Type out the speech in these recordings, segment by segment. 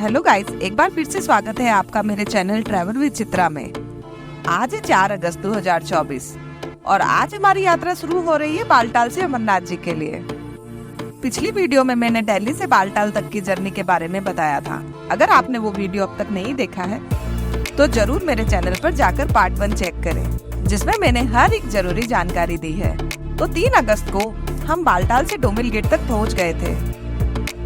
Hello guys, एक बार फिर से स्वागत है आपका मेरे चैनल ट्रैवल विद चित्रा में। आज है 4 अगस्त 2024 और आज हमारी यात्रा शुरू हो रही है बालटाल से अमरनाथ जी के लिए। पिछली वीडियो में मैंने दिल्ली से बालटाल तक की जर्नी के बारे में बताया था। अगर आपने वो वीडियो अब तक नहीं देखा है तो जरूर मेरे चैनल पर जाकर पार्ट 1 चेक करें, जिसमें मैंने हर एक जरूरी जानकारी दी है। तो 3 अगस्त को हम बालटाल से डोमिल गेट तक पहुँच गए थे,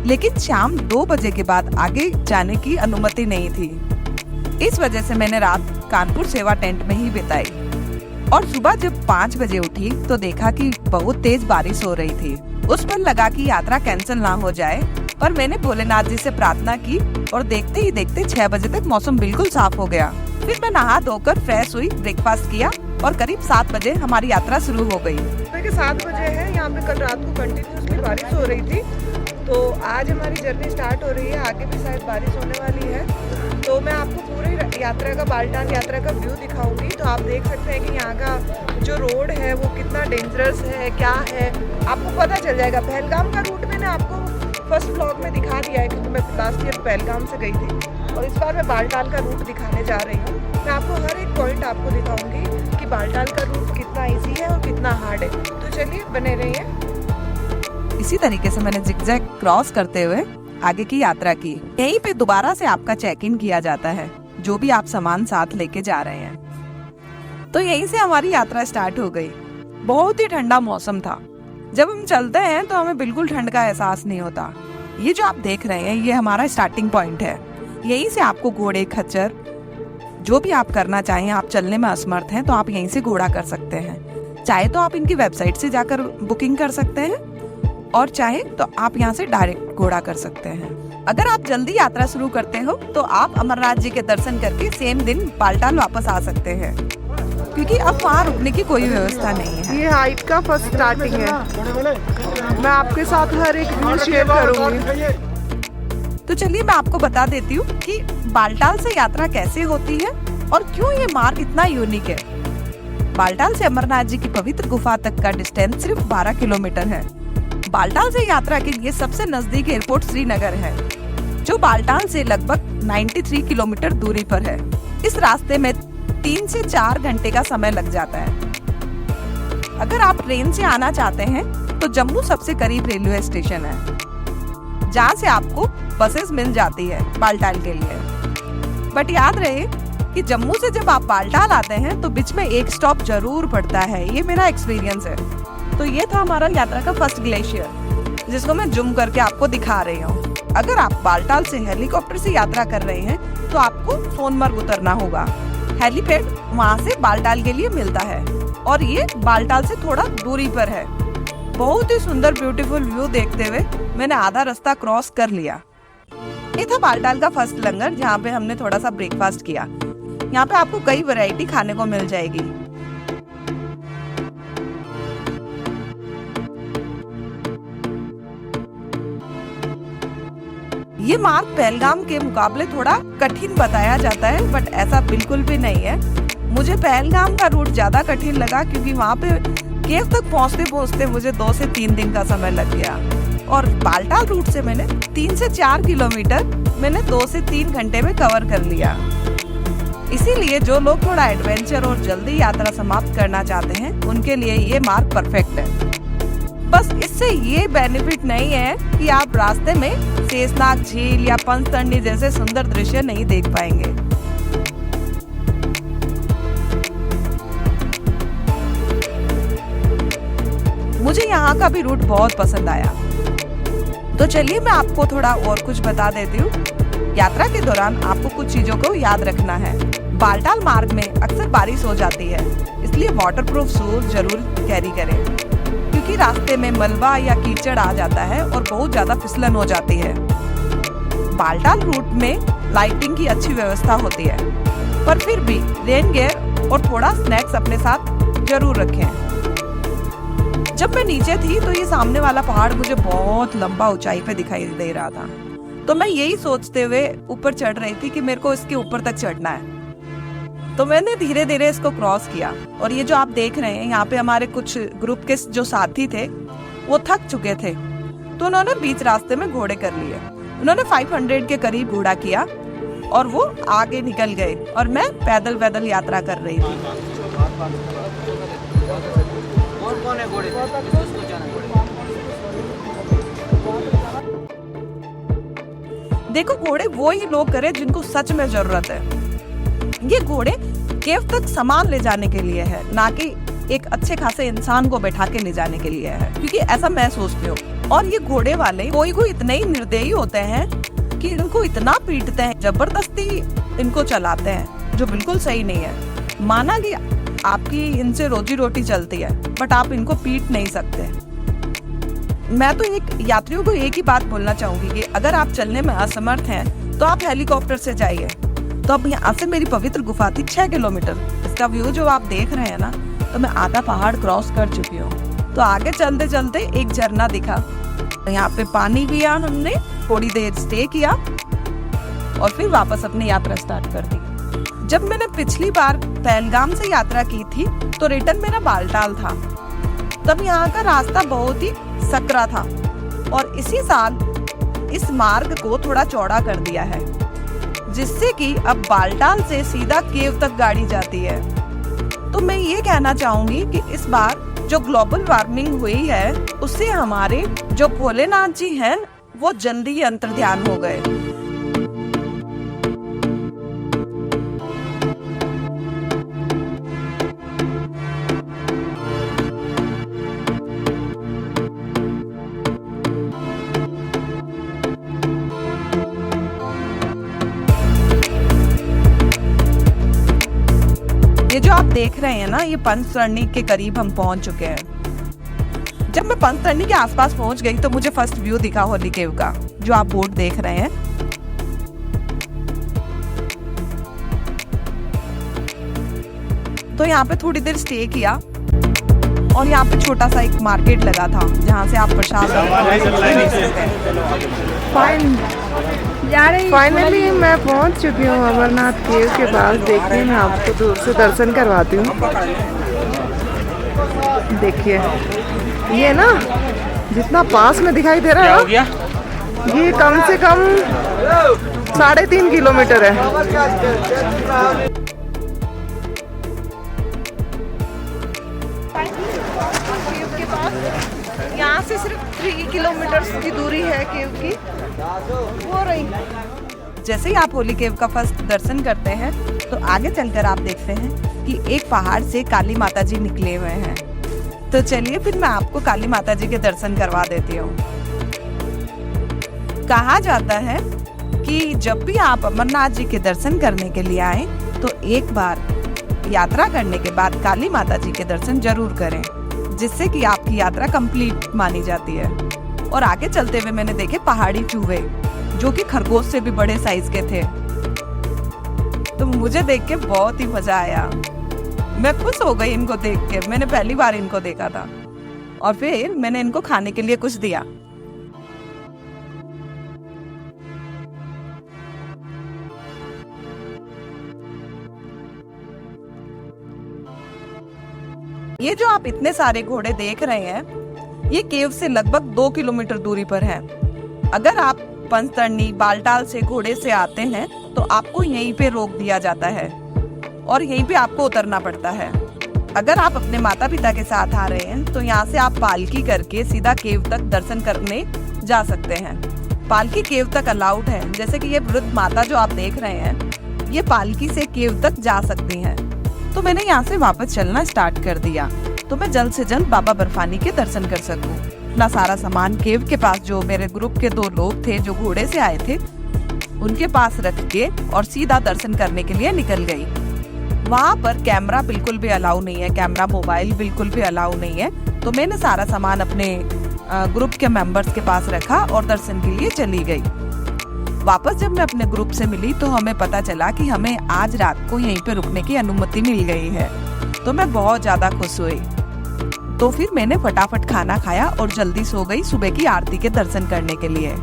लेकिन शाम 2 बजे के बाद आगे जाने की अनुमति नहीं थी। इस वजह से मैंने रात कानपुर सेवा टेंट में ही बिताई और सुबह जब 5 बजे उठी तो देखा कि बहुत तेज बारिश हो रही थी। उस पर लगा कि यात्रा कैंसिल ना हो जाए, पर मैंने भोलेनाथ जी से प्रार्थना की और देखते ही देखते 6 बजे तक मौसम बिल्कुल साफ हो गया। फिर मैं नहा धोकर फ्रेश हुई, ब्रेकफास्ट किया और करीब 7 बजे हमारी यात्रा शुरू हो गई। 7 बजे है, यहाँ पे कल रात को कंटिन्यूसली बारिश हो रही थी, तो आज हमारी जर्नी स्टार्ट हो रही है। आगे भी शायद बारिश होने वाली है, तो मैं आपको पूरी यात्रा का बालटाल यात्रा का व्यू दिखाऊंगी। तो आप देख सकते हैं कि यहाँ का जो रोड है वो कितना डेंजरस है, क्या है, आपको पता चल जाएगा। पहलगाम का रूट मैंने आपको फर्स्ट ब्लॉग में दिखा दिया है, क्योंकि मैं लास्ट ईयर पहलगाम से गई थी और इस बार मैं बालटाल का रूट दिखाने जा रही हूँ। मैं आपको हर एक पॉइंट आपको दिखाऊंगी कि बालटाल का रूट कितना ईजी है और कितना हार्ड है। तो चलिए बने रहिए। इसी तरीके से मैंने जिगजैग क्रॉस करते हुए आगे की यात्रा की। यहीं पे दोबारा से आपका चेक इन किया जाता है, जो भी आप सामान साथ लेके जा रहे हैं। तो यहीं से हमारी यात्रा स्टार्ट हो गई। बहुत ही ठंडा मौसम था। जब हम चलते हैं तो हमें बिल्कुल ठंड का एहसास नहीं होता। ये जो आप देख रहे हैं ये हमारा स्टार्टिंग पॉइंट है। यहीं से आपको घोड़े, खच्चर, जो भी आप करना चाहें, आप चलने में असमर्थ हैं तो आप यहीं से घोड़ा कर सकते हैं। चाहे तो आप इनकी वेबसाइट से जाकर बुकिंग कर सकते हैं और चाहे तो आप यहाँ से डायरेक्ट घोड़ा कर सकते हैं। अगर आप जल्दी यात्रा शुरू करते हो तो आप अमरनाथ जी के दर्शन करके सेम दिन बालटाल वापस आ सकते हैं, क्योंकि अब वहाँ रुकने की कोई व्यवस्था नहीं है। ये हाइट का फर्स्ट स्टार्टिंग है। मैं आपके साथ हर एक व्यू शेयर करूंगी। तो चलिए मैं आपको बता देती हूँ कि बालटाल से यात्रा कैसे होती है और क्यों ये मार्ग इतना यूनिक है। बालटाल से अमरनाथ जी की पवित्र गुफा तक का डिस्टेंस सिर्फ 12 किलोमीटर है। बालटाल से यात्रा के लिए सबसे नजदीक एयरपोर्ट श्रीनगर है, जो बालटाल से लगभग 93 किलोमीटर दूरी पर है। इस रास्ते में 3 से 4 घंटे का समय लग जाता है। अगर आप ट्रेन से आना चाहते हैं तो जम्मू सबसे करीब रेलवे स्टेशन है, जहाँ से आपको बसेस मिल जाती है बालटाल के लिए। बट याद रहे कि जम्मू से जब आप बालटाल आते हैं तो बीच में एक स्टॉप जरूर पड़ता है। ये मेरा एक्सपीरियंस है। तो ये था हमारा यात्रा का फर्स्ट ग्लेशियर, जिसको मैं जूम करके आपको दिखा रही हूँ। अगर आप बालटाल से हेलीकॉप्टर से यात्रा कर रहे हैं तो आपको सोनमर्ग उतरना होगा। हेलीपैड वहाँ से बालटाल के लिए मिलता है और ये बालटाल से थोड़ा दूरी पर है। बहुत ही सुंदर ब्यूटीफुल व्यू देखते हुए मैंने आधा रास्ता क्रॉस कर लिया। ये था बालटाल का फर्स्ट लंगर, जहाँ पे हमने थोड़ा सा ब्रेकफास्ट किया। यहाँ पे आपको कई वैरायटी खाने को मिल जाएगी। ये मार्ग पहलगाम के मुकाबले थोड़ा कठिन बताया जाता है, बट ऐसा बिल्कुल भी नहीं है। मुझे पहलगाम का रूट ज्यादा कठिन लगा, क्योंकि वहाँ पे केव तक पहुँचते पहुँचते मुझे 2 से 3 दिन का समय लग गया और बालटाल रूट से मैंने 3 से 4 किलोमीटर मैंने 2 से 3 घंटे में कवर कर लिया। इसीलिए जो लोग थोड़ा एडवेंचर और जल्दी यात्रा समाप्त करना चाहते हैं उनके लिए ये मार्ग परफेक्ट है। बस इससे ये बेनिफिट नहीं है कि आप रास्ते में शेषनाग झील या पंचतरणी जैसे सुंदर दृश्य नहीं देख पाएंगे। मुझे यहाँ का भी रूट बहुत पसंद आया। तो चलिए मैं आपको थोड़ा और कुछ बता देती हूँ। यात्रा के दौरान आपको कुछ चीजों को याद रखना है। बालटाल मार्ग में अक्सर बारिश हो जाती है, इसलिए वाटरप्रूफ शूज जरूर कैरी करें, क्योंकि रास्ते में मलबा या कीचड़ आ जाता है और बहुत ज्यादा फिसलन हो जाती है। बालटाल रूट में लाइटिंग की अच्छी व्यवस्था होती है, पर फिर भी रेन गियर और थोड़ा स्नैक्स अपने साथ जरूर रखें। जब मैं नीचे थी तो ये सामने वाला पहाड़ मुझे बहुत लंबा ऊंचाई पे दिखाई दे रहा था, तो मैं यही सोचते हुए ऊपर चढ़ रही थी कि मेरे को इसके ऊपर तक चढ़ना है। तो मैंने धीरे धीरे इसको क्रॉस किया और ये जो आप देख रहे हैं, यहाँ पे हमारे कुछ ग्रुप के जो साथी थे वो थक चुके थे, तो उन्होंने बीच रास्ते में घोड़े कर लिए उन्होंने 500 के करीब घोड़ा किया और वो आगे निकल गए और मैं पैदल पैदल यात्रा कर रही थी। कौन है घोड़े पे? देखो, घोड़े वो ही लोग करे जिनको सच में जरूरत है। ये घोड़े केव तक सामान ले जाने के लिए है, ना कि एक अच्छे खासे इंसान को बैठा के ले जाने के लिए है, क्योंकि ऐसा मैं सोचती हूँ। और ये घोड़े वाले कोई इतने ही निर्दयी होते हैं कि इनको इतना पीटते हैं, जबरदस्ती इनको चलाते हैं, जो बिल्कुल सही नहीं है। माना कि आपकी इनसे रोजी रोटी चलती है, बट आप इनको पीट नहीं सकते। मैं तो एक यात्रियों को एक ही बात बोलना चाहूंगी कि अगर आप चलने में असमर्थ हैं तो आप हेलीकॉप्टर से जाइए। तो अब यहाँ से मेरी पवित्र गुफा थी 6 किलोमीटर। इसका व्यू जो आप देख रहे हैं ना, तो मैं आधा पहाड़ क्रॉस कर चुकी हूँ। तो आगे चलते चलते एक झरना दिखा, यहाँ पे पानी पिया हमने, थोड़ी देर स्टे किया और फिर वापस अपनी यात्रा स्टार्ट कर दी। जब मैंने पिछली बार पहलगाम से यात्रा की थी तो रिटर्न मेरा बालटाल था। तब यहाँ का रास्ता बहुत ही सकरा था और इसी साल इस मार्ग को थोड़ा चौड़ा कर दिया है, जिससे कि अब बालटाल से सीधा केव तक गाड़ी जाती है। तो मैं ये कहना चाहूंगी कि इस बार जो ग्लोबल वार्मिंग हुई है, उससे हमारे जो भोलेनाथ जी हैं वो जल्दी ही अंतर्ध्यान हो गए। ये जो आप देख रहे हैं ना, ये पंचतरणी के करीब हम पहुंच चुके हैं। जब मैं पंचतरणी के आसपास पहुंच गई तो मुझे फर्स्ट व्यू दिखा होली केव का, जो आप बोर्ड देख रहे हैं। तो यहाँ पे थोड़ी देर स्टे किया और यहाँ पे छोटा सा एक मार्केट लगा था जहाँ से आप प्रसाद ले सकते हैं। फाइनली मैं पहुंच चुकी हूँ अमरनाथ केव के पास। देखिए, मैं आपको दूर से दर्शन करवाती हूँ। देखिए, ये ना जितना पास में दिखाई दे रहा है, ये कम से कम 3.5 किलोमीटर है। यहाँ से सिर्फ 3 किलोमीटर की दूरी है केव की। वो रही। जैसे ही आप होली केव का फर्स्ट दर्शन करते हैं तो आगे चलकर आप देखते हैं कि एक पहाड़ से काली माता जी निकले हुए हैं। तो चलिए फिर मैं आपको काली माता जी के दर्शन करवा देती हूँ। कहा जाता है कि जब भी आप अमरनाथ जी के दर्शन करने के लिए आए तो एक बार यात्रा करने के बाद काली माता जी के दर्शन जरूर करें, जिससे कि आपकी यात्रा कंप्लीट मानी जाती है। और आगे चलते हुए मैंने देखे पहाड़ी चूहे, जो कि खरगोश से भी बड़े साइज के थे। तो मुझे देख के बहुत ही मजा आया। मैं खुश हो गई इनको देख के। मैंने पहली बार इनको देखा था और फिर मैंने इनको खाने के लिए कुछ दिया। ये जो आप इतने सारे घोड़े देख रहे हैं, ये केव से लगभग 2 किलोमीटर दूरी पर है। अगर आप पंचतरणी बालटाल से घोड़े से आते हैं तो आपको यहीं पे रोक दिया जाता है और यहीं पे आपको उतरना पड़ता है। अगर आप अपने माता पिता के साथ आ रहे हैं तो यहाँ से आप पालकी करके सीधा केव तक दर्शन करने जा सकते हैं। पालकी केव तक अलाउड है। जैसे कि ये वृद्ध माता जो आप देख रहे हैं, ये पालकी से केव तक जा सकती हैं। तो मैंने यहाँ से वापस चलना स्टार्ट कर दिया तो मैं जल्द से जल्द बाबा बर्फानी के दर्शन कर सकूं। अपना सारा सामान केव के पास, जो मेरे ग्रुप के 2 लोग थे जो घोड़े से आए थे, उनके पास रख के और सीधा दर्शन करने के लिए निकल गई। वहाँ पर कैमरा बिल्कुल भी अलाउ नहीं है, कैमरा मोबाइल बिल्कुल भी अलाउ नहीं है। तो मैंने सारा सामान अपने ग्रुप के मेंबर्स के पास रखा और दर्शन के लिए चली गई। वापस जब मैं अपने ग्रुप से मिली तो हमें पता चला कि हमें आज रात को यहीं पे रुकने की अनुमति मिल गई है। तो मैं बहुत ज्यादा खुश हुई। तो फिर मैंने फटाफट खाना खाया और जल्दी सो गई सुबह की आरती के दर्शन करने के लिए।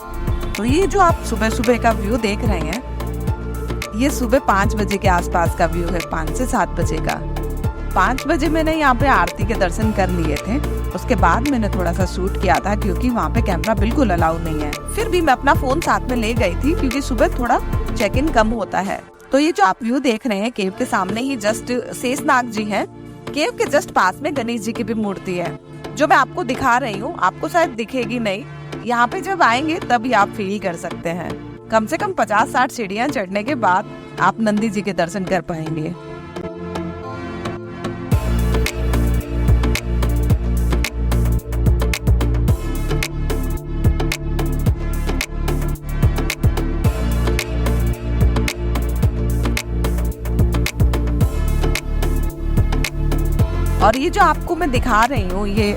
तो ये जो आप सुबह सुबह का व्यू देख रहे हैं, ये सुबह 5 बजे के आसपास का व्यू है, 5 से 7 बजे का। 5 बजे मैंने यहाँ पे आरती के दर्शन कर लिए थे। उसके बाद मैंने थोड़ा सा शूट किया था क्योंकि वहाँ पे कैमरा बिल्कुल अलाउ नहीं है। फिर भी मैं अपना फोन साथ में ले गई थी क्योंकि सुबह थोड़ा चेक इन कम होता है। तो ये जो आप व्यू देख रहे हैं केव के सामने ही जस्ट शेषनाग जी है। केव के जस्ट पास में गणेश जी की भी मूर्ति है जो मैं आपको दिखा रही हूँ। आपको शायद दिखेगी नहीं, यहाँ पे जब आएंगे तभी आप फील कर सकते हैं। कम से कम 50-60 सीढ़ियाँ चढ़ने के बाद आप नंदी जी के दर्शन कर पाएंगे। और ये जो आपको मैं दिखा रही हूँ ये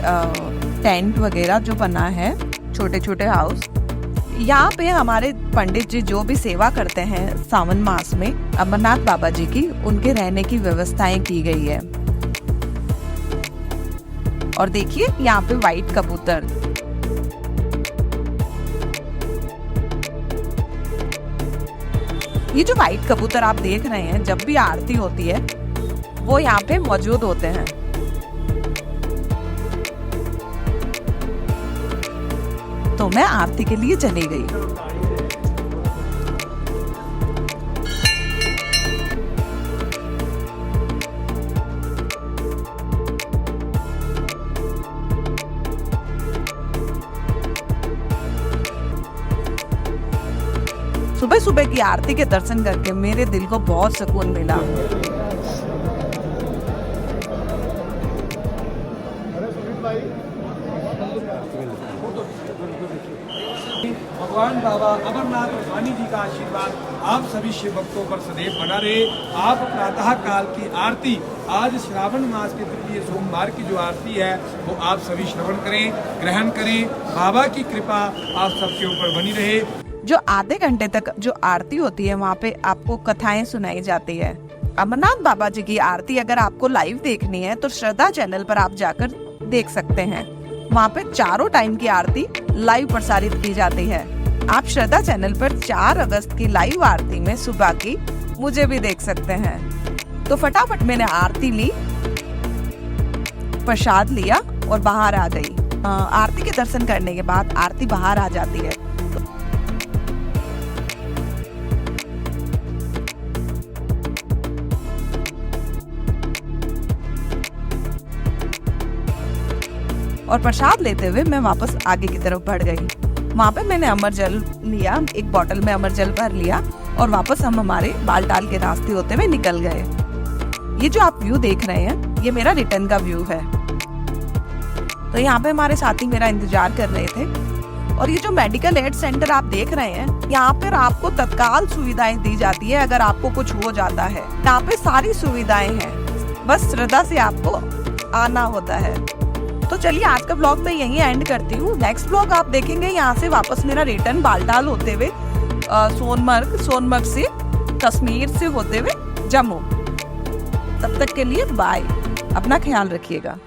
टेंट वगैरह जो बना है, छोटे छोटे हाउस, यहाँ पे हमारे पंडित जी जो भी सेवा करते हैं सावन मास में अमरनाथ बाबा जी की, उनके रहने की व्यवस्थाएं की गई है। और देखिए यहाँ पे व्हाइट कबूतर, ये जो व्हाइट कबूतर आप देख रहे हैं जब भी आरती होती है वो यहाँ पे मौजूद होते हैं। तो मैं आरती के लिए चली गई। सुबह सुबह की आरती के दर्शन करके मेरे दिल को बहुत सुकून मिला। भगवान बाबा अमरनाथ स्वामी जी का आशीर्वाद आप सभी शिव भक्तों पर सदैव बना रहे। आप प्रातः काल की आरती, आज श्रावण मास के तृतीय सोमवार की जो आरती है वो आप सभी श्रवण करें, ग्रहण करें। बाबा की कृपा आप सबके ऊपर बनी रहे। जो आधे घंटे तक जो आरती होती है वहाँ पे आपको कथाएं सुनाई जाती है। अमरनाथ बाबा जी की आरती अगर आपको लाइव देखनी है तो श्रद्धा चैनल पर आप जाकर देख सकते हैं। वहाँ पे चारों टाइम की आरती लाइव प्रसारित की जाती है। आप श्रद्धा चैनल पर 4 अगस्त की लाइव आरती में सुबह की मुझे भी देख सकते हैं। तो फटाफट मैंने आरती ली, प्रसाद लिया और बाहर आ गई। आरती के दर्शन करने के बाद आरती बाहर आ जाती है। और प्रसाद लेते हुए मैं वापस आगे की तरफ बढ़ गई। वहाँ पे मैंने अमर जल लिया, एक बोतल में अमर जल भर लिया और वापस हम हमारे बालटाल के रास्ते होते हुए निकल गए। ये जो आप व्यू देख रहे हैं ये मेरा रिटर्न का व्यू है। तो यहाँ पे हमारे साथी मेरा इंतजार कर रहे थे। और ये जो मेडिकल एड सेंटर आप देख रहे हैं, यहाँ पर आपको तत्काल सुविधाएं दी जाती है अगर आपको कुछ हो जाता है। यहाँ पे सारी सुविधाएं हैं, बस श्रद्धा से आपको आना होता है। तो चलिए आज का ब्लॉग मैं यहीं एंड करती हूँ। नेक्स्ट ब्लॉग आप देखेंगे यहाँ से वापस मेरा रिटर्न बालटाल होते हुए सोनमर्ग से कश्मीर से होते हुए जम्मू। तब तक के लिए बाय, अपना ख्याल रखिएगा।